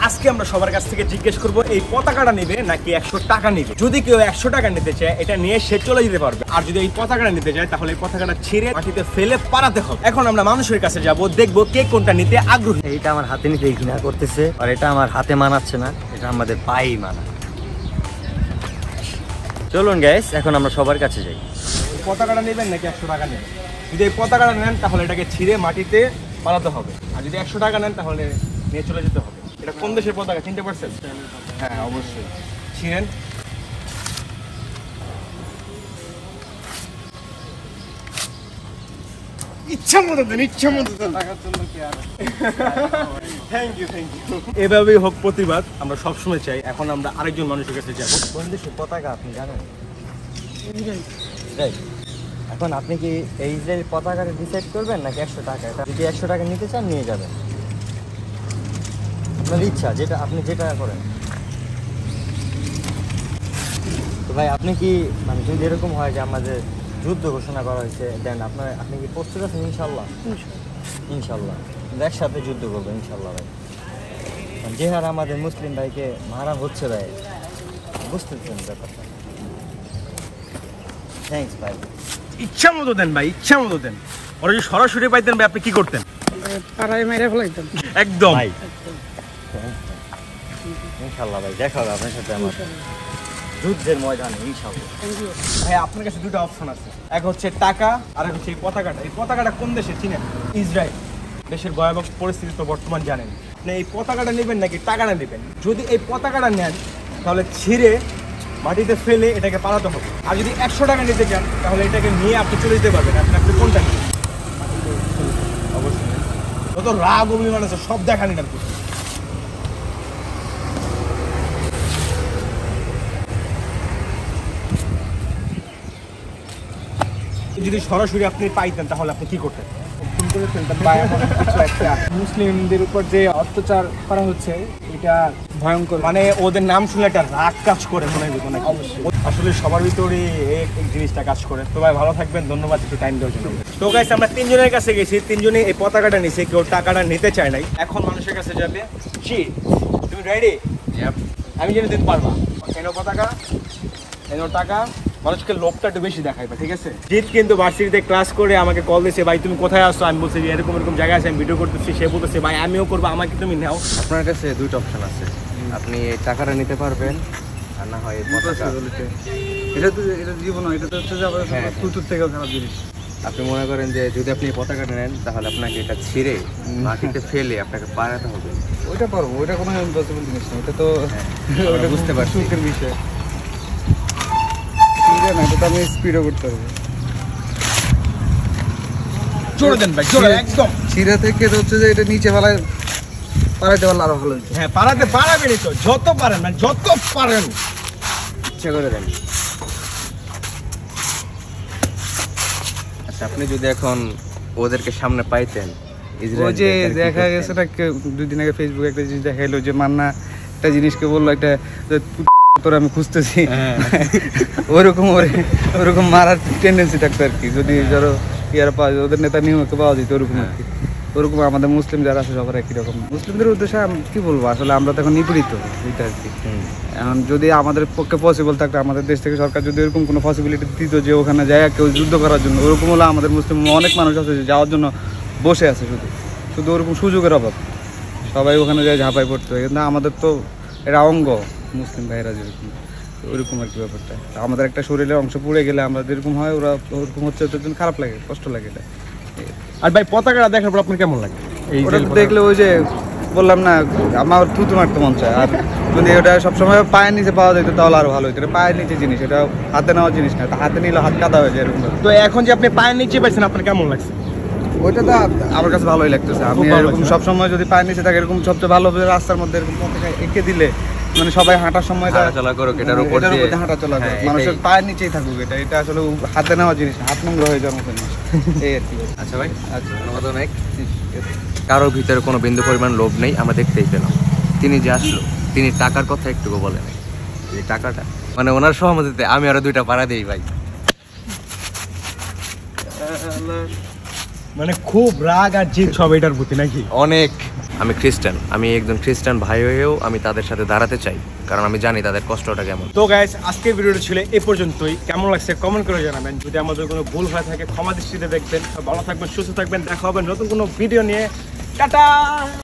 আজকে আমরা সবার কাছ থেকে জিজ্ঞেস করব এই পতাকাটা নেবে নাকি 100 টাকা নেবে। যদি কেউ 100 টাকা নিতে চায় এটা নিয়ে সে চলে যেতে পারবে, আর যদি এই পতাকাটা নিতে চায় তাহলে এই পতাকাটা ছিঁড়ে মাটিতে ফেলে পালাতে হবে। এখন আমরা মানুষের কাছে যাব, দেখবো কে কোনটা নিতে আগ্রহী। এইটা আমার হাতে নিতে ঘৃণা করতেছে, আর এটা আমার হাতে মানাচ্ছে না, এটা আমাদের পায়েই মানা। চলুন গাইস, এখন আমরা সবার কাছে যাই। পতাকাটা নেবেন নাকি 100 টাকা নেবেন? যদি এই পতাকাটা নেন তাহলে এটাকে ছিঁড়ে মাটিতে পালাতে হবে, আর যদি 100 টাকা নেন তাহলে নিয়ে চলে যেতে হবে। এটা কোন দেশের পতাকা চিনতে পারছেন? হ্যাঁ অবশ্যই, ছিঁড়েন। ইচ্ছা মতো দেন, ইচ্ছা মতো দেন। Thank you, thank you. এভাবেই হোক প্রতিবাদ আমরা সবসময় চাই। এখন আমরা আরেকজন মানুষের কাছে যাবো। কোন দেশের পতাকা আপনি জানেন? এখন আপনি কি এই ইসরায়েলি পতাকাটা ডিসাইড করবেন নাকি 100 টাকা? এটা যদি 100 টাকা নিতে চান নিয়ে যাবেন, আপনার ইচ্ছা, যেটা আপনি যেটা করেন। তো ভাই আপনি কি মানে যদি এরকম হয় যে আমাদের যুদ্ধ ঘোষণা করা হয়েছে, দেন আপনি কি প্রস্তুত আছেন? ইনশাল্লাহ, ইনশাল্লাহ একসাথে যুদ্ধ করবো ইনশাল্লাহ ভাই। যে হার আমাদের মুসলিম ভাইকে মারা হচ্ছে ভাই, বুঝতেছেন ব্যাপারটা। থ্যাংকস ভাই। ইচ্ছা মতো দেন ভাই, ইচ্ছা মতো দেন। ওরা যদি সরাসরি পাইতেন ভাই আপনি কি করতেন? পাড়ায় মেরে ফেলাইতাম একদম। ভাই ইনশাল্লাহ ভাই, দেখা হবে আপনার সাথে আমার যুদ্ধের ময়দানে ইনশাল্লাহ। ভাই আপনার কাছে দুটো অপশন আছে, এক হচ্ছে টাকা আর এক হচ্ছে এই পতাকাটা। এই পতাকাটা কোন দেশে চিনেন? ইসরায়েল। দেশের ভয়াবহ পরিস্থিতি তো বর্তমান জানেন। আপনি এই পতাকাটা নেবেন নাকি টাকাটা নেবেন? যদি এই পতাকাটা নেন তাহলে ছিঁড়ে মাটিতে ফেলে এটাকে পালাতে হবে, আর যদি 100 টাকা নিতে চান তাহলে এটাকে নিয়ে আপনি চলে যেতে পারবেন। আপনি কোনটা নেবেন? অবশ্যই যত রাগ অভিমান আছে সব দেখান এটার প্রতি। যদি সরাসরি আপনি পাইতেন তাহলে আপনি কি করতেন? মুসলিমদের উপর যে অত্যাচার করা হচ্ছে এটা ভয়ঙ্কর। মানে ওদের নাম শুনলে একটা রাগ কাজ করে মনে হয় নাকি? আসলে সবার ভিতরে এই জিনিসটা কাজ করে। তো ভাই ভালো থাকবেন, ধন্যবাদ একটু টাইম দেওয়ার জন্য। তো গাইস আমরা তিনজনের কাছে গেছি, তিনজনে এই পতাকাটা নিছে, কেউ টাকাটা নিতে চায় নাই। এখন মানুষের কাছে যাবে। জি তুমি রেডি? আমি জেনে দিতে পারবা। এনো পতাকা, এনো টাকা। মানুষকে লোভটা একটু বেশি দেখাইবা, ঠিক আছে? জিৎ কিন্তু ভার্সিটিতে ক্লাস করে আমাকে কল দিয়েছে, ভাই তুমি কোথায় আসছো? আমি বলছি এরকম এরকম জায়গায় আছে, আমি ভিডিও করতেছি। সে বলতেছে ভাই আমিও করবো, আমাকে তুমি নাও। আপনার কাছে দুইটা অপশন আছে, আপনি এই টাকাটা নিতে পারবেন আর না হয় পতাকা। এটা জীবন, এটা তো হচ্ছে যে আবার তুতুর থেকেও খারাপ জিনিস। আপনি মনে করেন যে যদি আপনি পতাকাটা নেন তাহলে আপনাকে এটা ছিঁড়ে মাটিতে ফেলে আপনাকে পালাতে হবে। ওইটা পারবো, ওইটা কোনো ইম্পসিবল জিনিস না। ওটা তো ওটা বুঝতে পারছি, সুখের বিষয়। না, এটা তো আমি স্পিডও করতে পারবো। জোরে দেন ভাই, জোরে একদম। ছিঁড়া থেকে তো হচ্ছে যে এটা নিচে পালাইতে পারলে আরো ভালো হচ্ছে। হ্যাঁ পারাতে পারাবেনই তো, যত পারেন মানে যত পারেন ইচ্ছা করে দেন। আচ্ছা আপনি যদি এখন ওদেরকে সামনে পাইতেন, ওই যে দেখা গেছে না, 2 দিন আগে ফেসবুকে একটা জিনিস দেখাইলো যে মান্না একটা জিনিসকে বললো একটা তোর আমি খুঁজতেছি, ওরকম মারার টেন্ডেন্সি থাকতো আর কি। যদি ধরো ইয়ারা পাওয়া যায়, ওদের নেতা নিয়মকে পাওয়া যেত ওরকম আর কি। ওরকম আমাদের মুসলিম যারা আছে সবার একই রকম। মুসলিমদের উদ্দেশ্যে আমি কি বলবো, আসলে আমরা তো এখন নিপীড়িত এটা আর কি। এখন যদি আমাদের পক্ষে পসিবল থাকতো, আমাদের দেশ থেকে সরকার যদি এরকম কোনো পসিবিলিটি দিত যে ওখানে যায় কেউ যুদ্ধ করার জন্য, ওরকম হলে আমাদের মুসলিম অনেক মানুষ আছে যে যাওয়ার জন্য বসে আছে, শুধু ওরকম সুযোগের অভাব। সবাই ওখানে যায় ঝাঁপাই পড়তে হয়, কিন্তু আমাদের তো এটা অঙ্গ, মুসলিম ভাইয়েরা যেরকম ওইরকম আর কি ব্যাপারটা। আমাদের একটা শরীরের অংশ পুড়ে গেলে আমরা যেরকম হয়, ওরা ওরকম হচ্ছে, ওদের জন্য খারাপ লাগে, কষ্ট লাগে এটা। আর ভাই পতাকাটা দেখার পর আপনার কেমন লাগে? ওটা দেখলে ওই যে বললাম না, আমার থুতু মারতে মন চায়। আর যদি ওটা সবসময় পায়ের নিচে পাওয়া যেত তাহলে আরো ভালো হতো। এটা পায়ের নিচে জিনিস, এটা হাতে নেওয়ার জিনিস না। হাতে নিলে হাত কাদা হয়ে যায় এরকম। তো এখন যে আপনি পায়ের নিচে পাইছেন আপনার কেমন লাগছে? ওইটা তো আমার কাছে ভালোই লাগতেছে। আমি এরকম সবসময় যদি পায়ের নিচে থাকে, এরকম সবচেয়ে ভালো রাস্তার মধ্যে এরকম পতাকা এঁকে দিলে, মানে সবাই হাঁটার সময় হাঁটাচলা করুক, এটার উপর দিয়ে হাঁটাচলা করুক, মানুষের পায়ের নিচেই থাকুক। এটা আসলে হাতে নেওয়া জিনিস, হাত নোংরা হয়ে যাওয়ার মতো জিনিস, এই আর কি। আচ্ছা ভাই, আচ্ছা ধন্যবাদ অনেক। কারোর ভিতরে কোনো বিন্দু পরিমাণ লোভ নেই, আমরা দেখতেই পেলাম। তিনি যে আসলো, তিনি টাকার কথা একটুকু বলেন। এই টাকাটা মানে ওনার সহমতিতে আমি আরো 2টা পাড়া দিই ভাই। মানে খুব রাগ আর জিদ সব এটার প্রতি নাকি? অনেক। আমি খ্রিস্টান, আমি একজন খ্রিস্টান ভাই হয়েও আমি তাদের সাথে দাঁড়াতে চাই, কারণ আমি জানি তাদের কষ্টটা কেমন। তো গাইস, আজকের ভিডিওটা ছিল এই পর্যন্তই। কেমন লাগছে কমেন্ট করে জানাবেন। যদি আমাদের কোনো ভুল হয়ে থাকে ক্ষমা দৃষ্টিতে দেখবেন। ভালো থাকবেন, সুস্থ থাকবেন, দেখা হবে নতুন কোনো ভিডিও নিয়ে। টাটা।